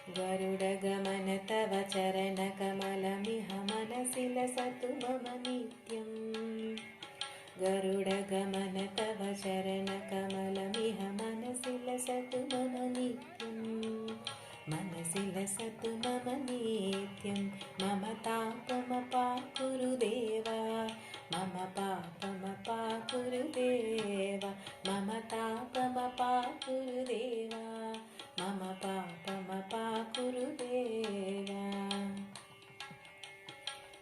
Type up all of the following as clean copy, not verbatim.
गरुडगमन तव चरणकमलमिह मनसि लसतु मम नित्यम्। गरुडगमन तव चरणकमलमिह मनसि लसतु मम नित्यम्। मनसि लसतु मम नित्यं मम तापमपाकुरु देव। मम पापमपाकुरु देव। मम तापमपाकुरु देव। मम पापमपाकुरु देव।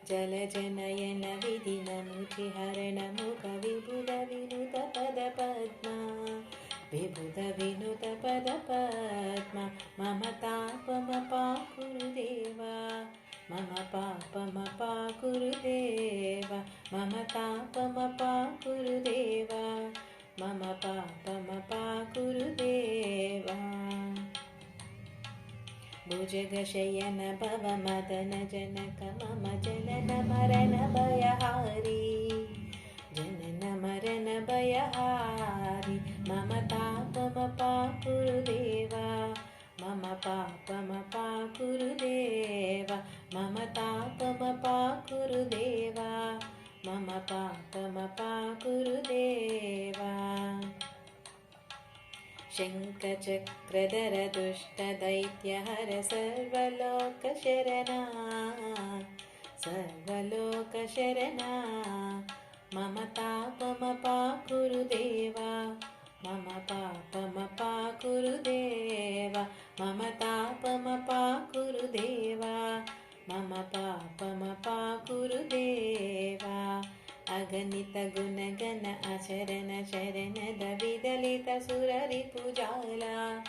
जलजनयन विधिनमुचिहरण मुख विबुध विनुत पदपद्मा। विबुध विनुत पदपद्मा मम तापमपाकुरु देव। मम पापमपाकुरु देव। मम तापमपाकुरु देव। मम पापमपाकुरु देव। भुजगशयन भव मदन जनक मम जनन मरण भयहारी। जनन मरण भयहारी मम तापमपाकुरु देव। मम पापमपाकुरु देव। मम तापमपाकुरु देव। मम पापमपाकुरु देव। शङ्खचक्रधर दुष्टदैत्यहर सर्वलोकशरणा। सर्वलोकशरणा मम तापमपाकुरु देव। मम पापमपाकुरु देव। मम तापमपाकुरु देव। मम पापमपाकुरु देव। अगणित गुणगण अचरण शरणद विदलित सुररिपुजाला।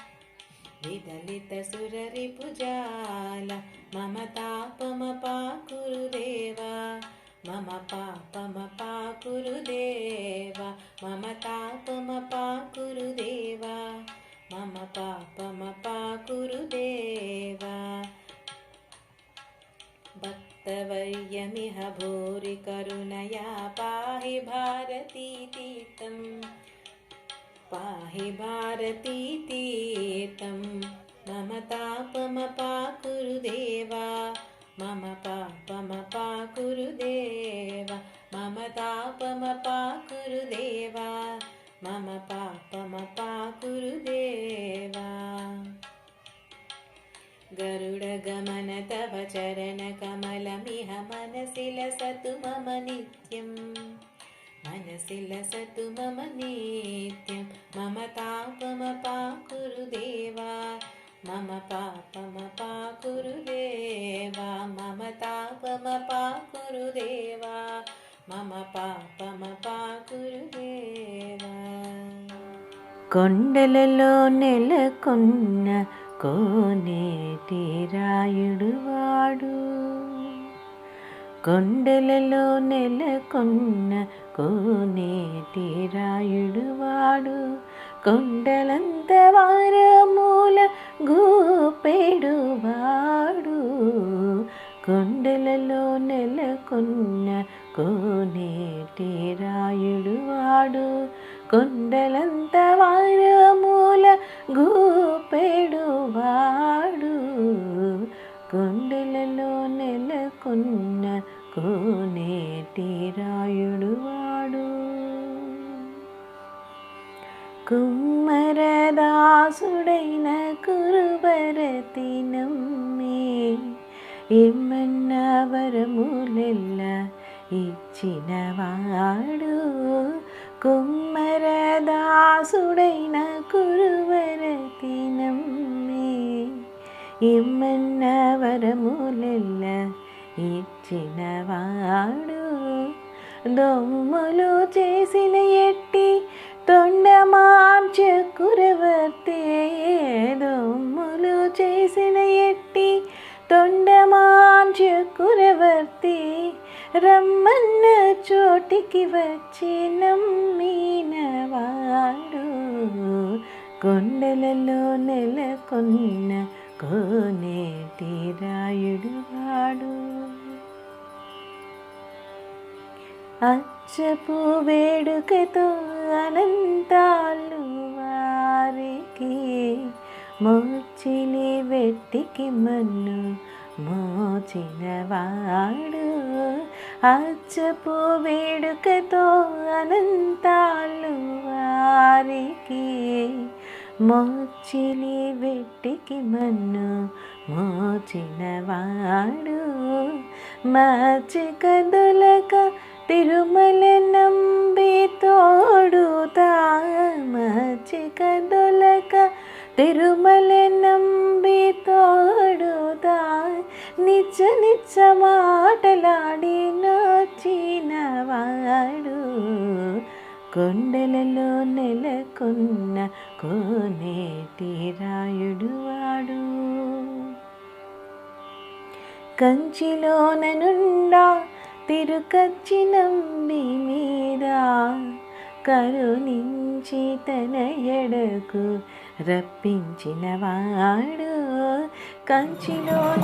विदलित सुररिपुजाला मम तापमपाकुरु देव। मम पापमपाकुरु देव। मम तापमपाकुरु देव। मम पापमपाकुरु देव। भक्तवर्यमिह भूरि करुणया पाहि भारतीतीर्थं। पाहि भारतीतीर्थं मम तापमपाकुरु देव। मम पापमपाकुरु देव। मम तापमपाकुरु देव। मम पापमपाकुरु देव। गरुडगमन तव चरणकमलमिह मनसि लसतु मम नित्यम्। मनसि लसतु मम नित्यं मम तापमपाकुरु देव। मम पापमपाकुरु देव। मम तापमपाकुरु देव। मम पापमपाकुरु देव। కొండలలో నెలకొన్న కోనేటి రాయుడు వాడు. కొండలలో నెలకొన్న కోనేటి రాయుడు వాడు. కొండలంత వారమూల గోపెడు వాడు. కొండలలో నెలకొన్న కోనేటి రాయుడు వాడు. కొండలంత వారమూల గోపెడు వాడు. కొండలలో నెలకొన్న కోనేటి రాయుడు వాడు. కుమ్మరదాసుడైన కురుబరతి నమ్మి ఏమన్న వరములెల్ల ఇచ్చినవాడు. కుమ్మరదాసుడైన కురువరతి నమ్మి ఏమన్న వరములెల్ల ఇచ్చినవాడు. దొమ్ములు చేసిన ఎట్టి తొండమార్చ కురవర్తే. దొమ్ములు చేసిన ఎట్టి తొండమార్చ కురవర్తే. రమ్మన్న చోటికి వచ్చి నమ్మినవాడు. కొండలలో నెలకొన్న కోనేటి రాయుడు వాడు. అచ్చపు వేడుకతో అనంతాలు వారికి మోచిలి వెట్టికి మన్ను మోచినవాడు అచ్చపు వేడుకతో అనంతాలు వారికి మోచిలి వెట్టికి మన్ను మోచినవాడు మచ్చికదులక తిరుమల నంబి తోడుతా మచ్చికదులక తిరుమల నంబి తోడుతా నిచ్చ నిచ్చ మాటలాడి నచ్చినవాడు కొండలలో నెలకొన్న కోనేటి రాయుడు వాడు కంచిలోన నుండా తిరుకచ్చి నంబి మీద కరుణించి తన ఎడకు రప్పించిన వాడు కంచిలోన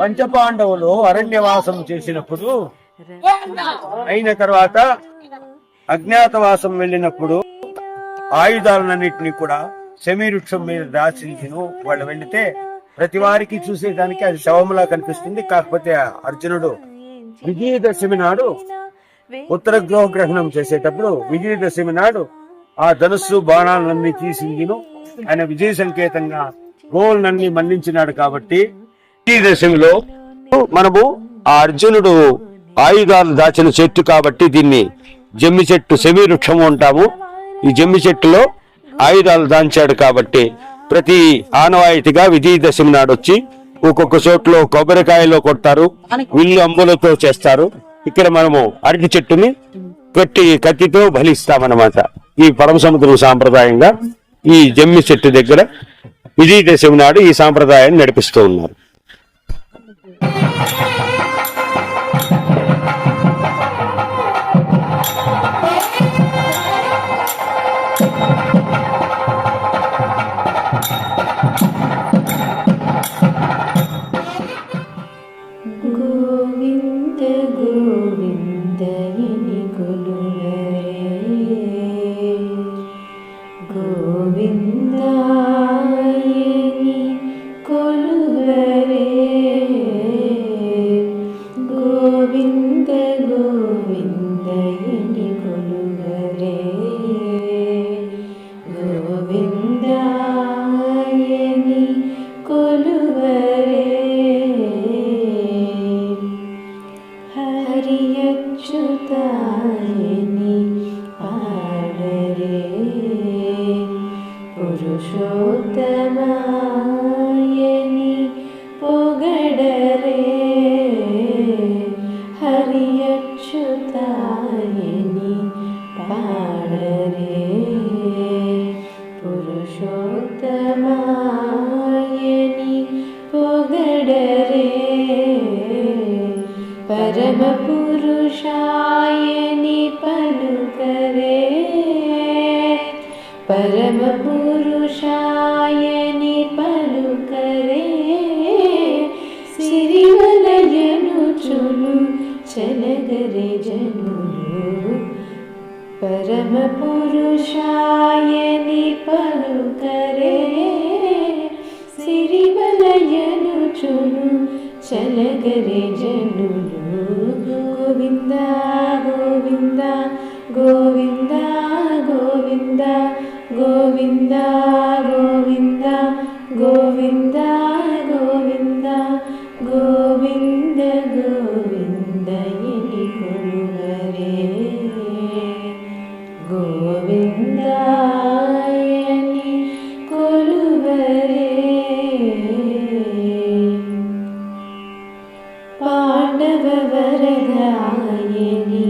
పంచపాండవులు అరణ్యవాసం చేసినప్పుడు అయిన తర్వాత అజ్ఞాతవాసం వెళ్ళినప్పుడు ఆయుధాలన్నింటినీ కూడా శమీవృక్షం మీద దాచించును వాళ్ళు వెళితే ప్రతి వారికి చూసేదానికి అది శవములా కనిపిస్తుంది. కాకపోతే అర్జునుడు విజయదశమి నాడు ఉత్తర గ్రహణం చేసేటప్పుడు విజయదశమి నాడు ఆ ధనుస్సు బాణాలన్నీ తీసిందిను ఆయన విజయ సంకేతంగా గోవులన్నీ మన్నించినాడు. కాబట్టి విజయదశమిలో మనము ఆ అర్జునుడు ఆయుధాలు దాచిన చెట్టు కాబట్టి దీన్ని జమ్మి చెట్టు శమీవృక్షము అంటాము. ఈ జమ్మి చెట్టులో ఆయుధాలు దాంచాడు కాబట్టి ప్రతి ఆనవాయితీగా విజయదశమి నాడు వచ్చి ఒక్కొక్క చోట్లో కొబ్బరికాయలో కొడతారు, విల్లు అంబులతో చేస్తారు. ఇక్కడ మనము అరటి చెట్టుని కత్తితో బలిస్తామన్నమాట. ఈ పరమసముద్రం సాంప్రదాయంగా ఈ జమ్మి చెట్టు దగ్గర విజయదశమి నాడు ఈ సాంప్రదాయాన్ని నడిపిస్తూ ఉన్నారు. గోవింద గోవిందయని కొలువరే గోవిందాయని కొలువరే గోవింద గోవిందయని కొలువరే గోవిందాయని కొలువరే హరియచ్యుతాయని పాడరే పురుషోత్తమాయని పొగడరే హరియచ్యుతాయని పాడరే పురుషోత్తమాయని పొగడరే పరమ పురుషాయని పలుకరే పరమ పురుషాయని పలుకరే సిరివలయనుచులు చలగరే జనులు పరమ పురుషాయని పలుకరే సిరివలయనుచులు చలగరే జనులు గోవింద గోవింద గోవింద గోవింద గోవింద గోవింద గోవింద గోవింద గోవింద గోవిందయని కొలువరే గోవిందాయని కొలువరే పాండవ వరదాయని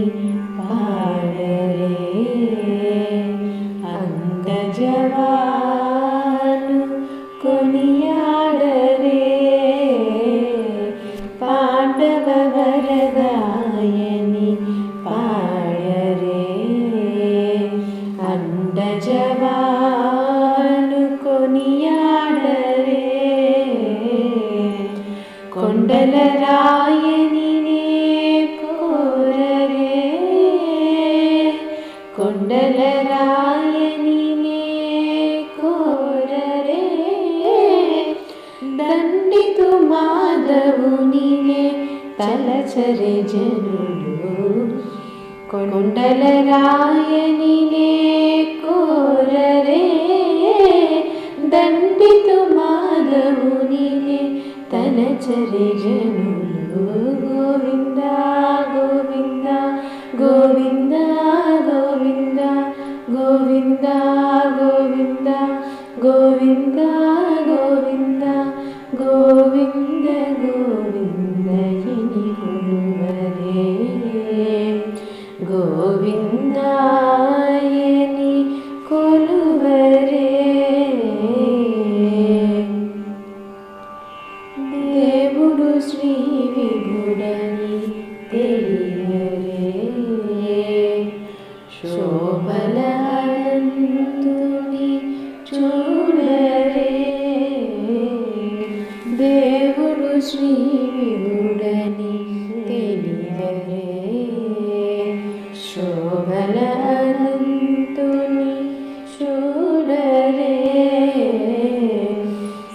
పాడరే అంగజవాను కొనియాడరే పాండవ వరదాయని పాడరే అండజవాను కొనియాడరే కొండల రాయని కోరరే కొండల తలచరి జనులు కొండల రాయని కోరరే దండితు మాధవుని తలచరి జనులు గోవింద గోవింద గోవింద గోవింద గోవింద గోవింద గోవింద గోవింద గోవింద గోవిందయని కొలువరే గోవిందాయని కొలువరే దేవుడు శ్రీ విభుడని తెలియరే శోభల అనంతుని చూడరే దేవుడు శ్రీ విభుడని తెలియరే శోభల అనంతుని చూడరే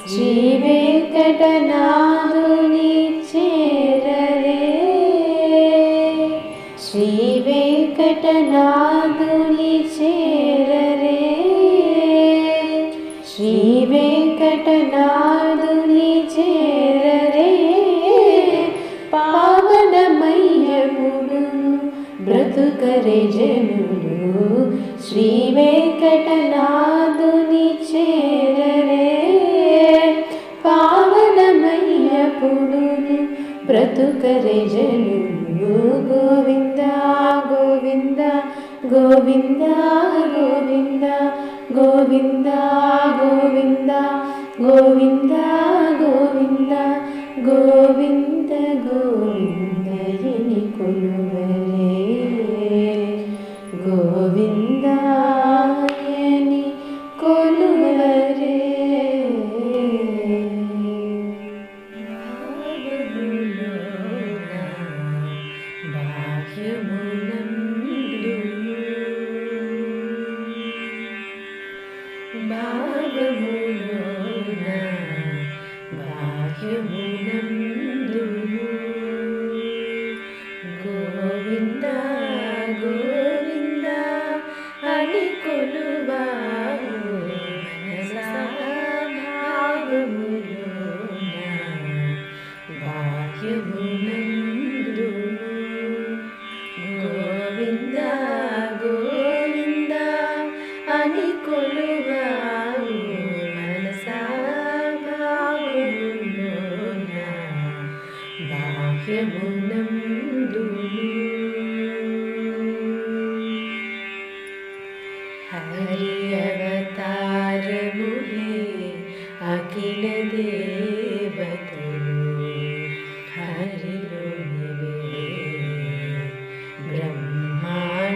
శ్రీ వెంకటనాథుని చేరరే శ్రీ వెంకటనాథుని చేరరే శ్రీ వెంకటనాథుని చేరరే పావనమయ్యముడు బ్రతుకరే జనులు శ్రీ వెంకటనాథుని చేరరే పావనమయ్యపుడు బ్రతుకరే జనులు గోవింద గోవింద గోవింద గోవింద గోవింద గోవింద గోవింద గోవింద గోవింద గోవిందయని కొలువరే గోవిందాయని కొలువరే భాగములోన బాహ్యమునందును గోవింద గోవింద అని కొలువావు మనసా భాగములోన బాహ్యమునందును గోవింద గోవింద అని కొలువావు మనసా భావములోన బాహ్యమునందును హరి అవతారములే అఖిల దేవతలు హరిలోనివే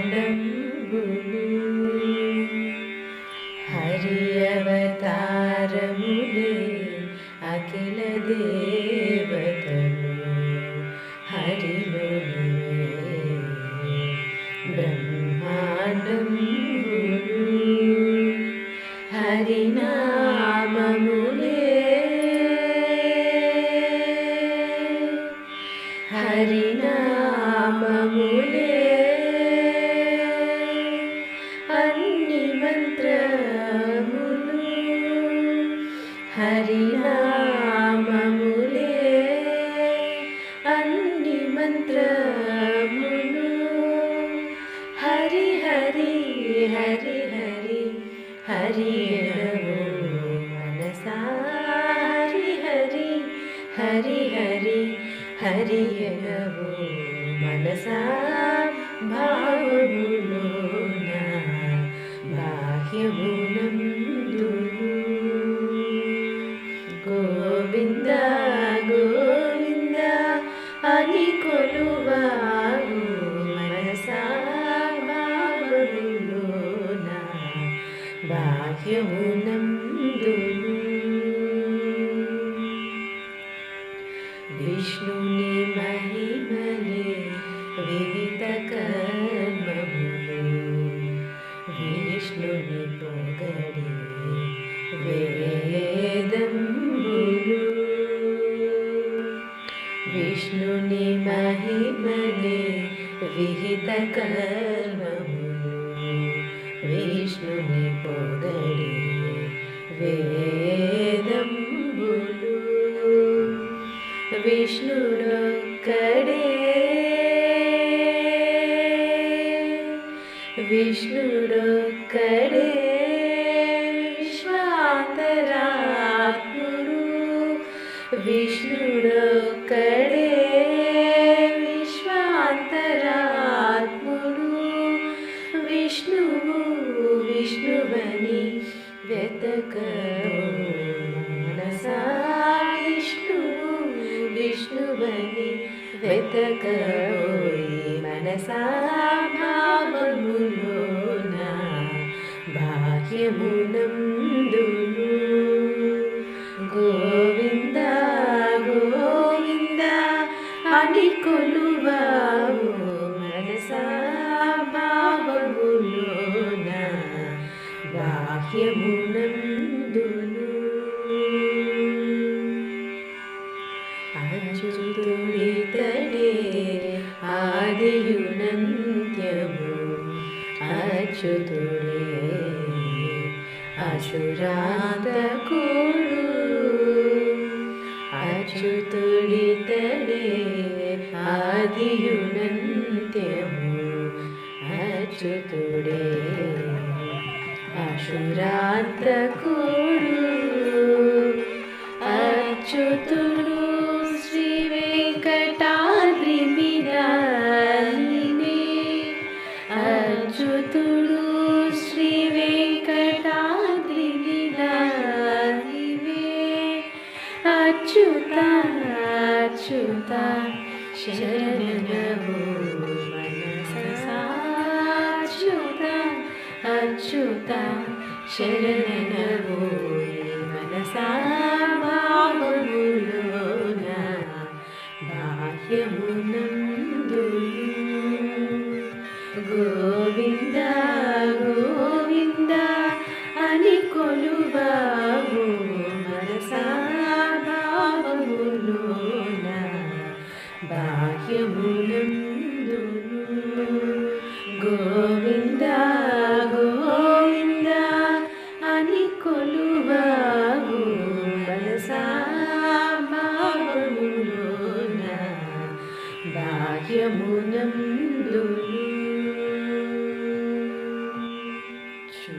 బ్రహ్మాండంబులు హరి అవతారములే అఖిల దేవతలు హరిలోనివే బ్రహ్మాండంబులు హరినామములే హరినామములే అన్ని మంత్రములు హరినామములే అన్ని మంత్రములు హరి హరి హరి హరి హరి నమో మనసా హరి హరి హరి హరి హరి నమో మనసా భావములోన బాహ్యమునందును గోవింద గోవింద అని కొలువావు మనసా భావములోన బాహ్యమునందును విష్ణుని మహిమలే వివిధ కర్మములు విష్ణుని పొగడి వేదంబులు విష్ణుని మహిమ విష్ణువని పొగడి వేదంబులు విష్ణుడొక్కడే విష్ణుడొక్కడే విశ్వాంతరాత్ముడు విష్ణుడొక్కడే విశ్వాంతరాత్ముడు విష్ణువు విష్ణువని వెతకవు మనసా విష్ణువు విష్ణువని వెతకవోయి మనసా భావములోన బాహ్యమునందును గోవింద గోవింద అని కొలువావు మనసా భావములోన బాహ్యమునందును అచ్యుతుడితడే ఆదియునంత్యము అచ్యుతుడే అసురాంతకుడు అచ్యుతుడితడే ఆదియునంత్యము అచ్యుతుడే అసురాంతకుడు అచ్యుతుడు శ్రీ వెంకటాద్రి మీదనే అచ్యుతుడు శ్రీ వెంకటాద్రి మీదనే అచ్యుత అచ్యుత శరణము మనసా అచ్యుత అచ్యుత శరణము మనసా భావములోన బాహ్యమునందును గోవింద గోవింద అని కొలువావు మనసా భావములోన బాహ్యమునందును గోవింద గోవింద అని కొలువావు మనసా భావములోన బాహ్యమునందును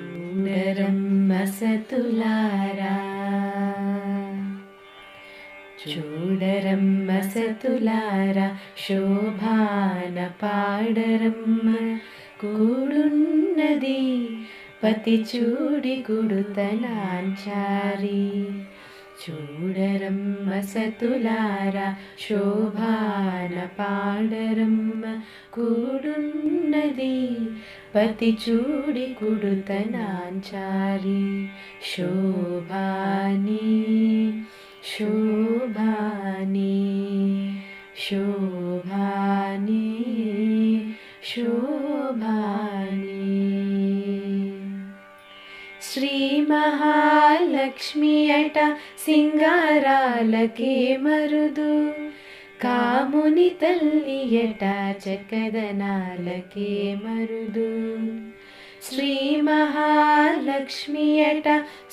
చూడరమ్మ సతులారా చూడరమ్మ సతులారా శోభాన పాడరమ్మ కూడున్నది పతి చూడి గుడుతనాంచారి చూడరమ్మ సతులారా శోభాన పాడరమ్మ కూడున్నది పతి చూడి గుడుతనాంచారి శోభాని శోభాని శోభాని శోభాని శ్రీ మహాలక్ష్మి అట సింగారాలకే మరుదు కాముని తల్లి అట చక్కదనాలకే మరుదు శ్రీ మహాలక్ష్మి అట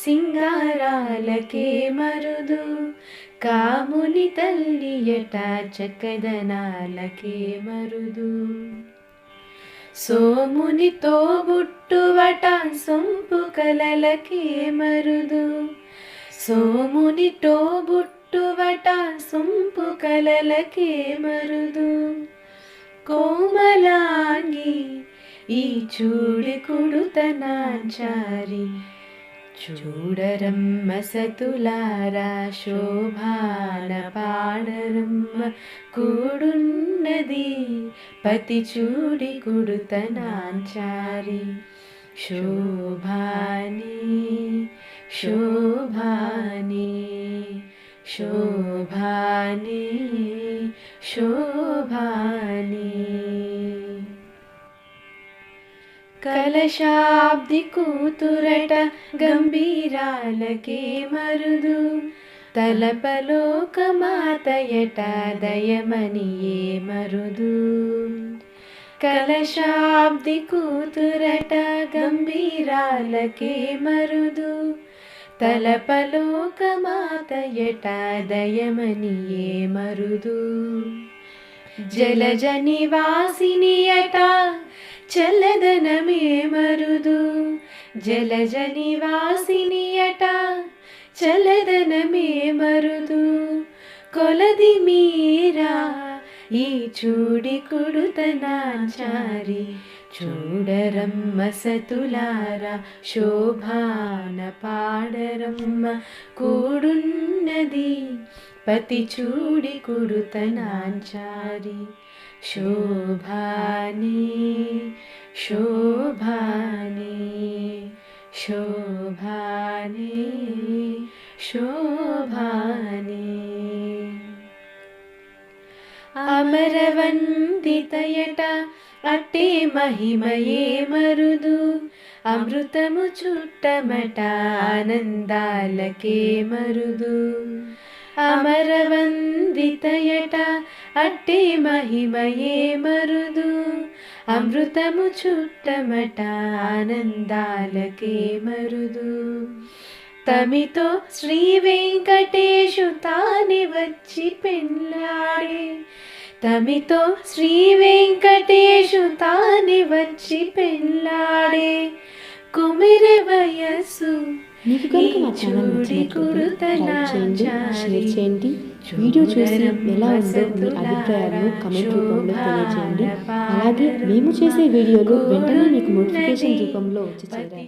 సింగారాలకే మరుదు కాముని తల్లి అట చక్కదనాలకే మరుదు సోమునితో బుట్టువట సొంపు కలలకే మరుదు సోమునితో బుట్టువట సొంపు కలలకే మరుదు కోమలాంగి ఈ చూడి కుడుతనాంచారి చూడరమ్మ సతులారా శోభాన పాడరమ్మ కూడున్నది పతి చూడి కుడుతనాంచారి శోభాని శోభాని శోభాని శోభాని కలశాబ్ది కూతురట గంభీరాలకే మరుదు తలపలోక మాతయట దయమనియే మరుదు కలశాబ్ది కూతురట గంభీరాలకే మరుదు, తలపలోకమాతయట దయమనియే మరుదు. జలజ నివాసినియట చల్లదనమే మరుదు, జలజ నివాసినియట చల్లదనమే మరుదు. కొలది మీరా ఈ చూడి కుడుతనాచారి, చూడరమ్మ సతులారా శోభాన పాడరమ్మ కూడున్నది పతి చూడి కుడుతనాచారి. శోభాని శోభాని శోభాని శోభాని. అమరవందితయట అట్టే మహిమయే మరుదు, అమృతము చుట్టమట ఆనందాలకే మరుదు. అమరవందితయట అట్టే మహిమయే మరుదు, అమృతము చుట్టమట ఆనందాలకే మరుదు. తమితో శ్రీ వెంకటేశు తాని వచ్చి పెళ్ళాడే, తమితో శ్రీ వెంకటేశు తాని వచ్చి పెళ్ళాడే. కుమిర వయస్సు మీకు కనుక మా ఛానల్ నచ్చినట్లయితే లైక్ చేయండి, షేర్ చేయండి. వీడియో చూసి ఎలా ఉందో మీ అభిప్రాయాలను కమెంట్ రూపంలో తెలియజేయండి. అలాగే మేము చేసే వీడియోలు వెంటనే మీకు నోటిఫికేషన్ రూపంలో వచ్చి చేరాలి.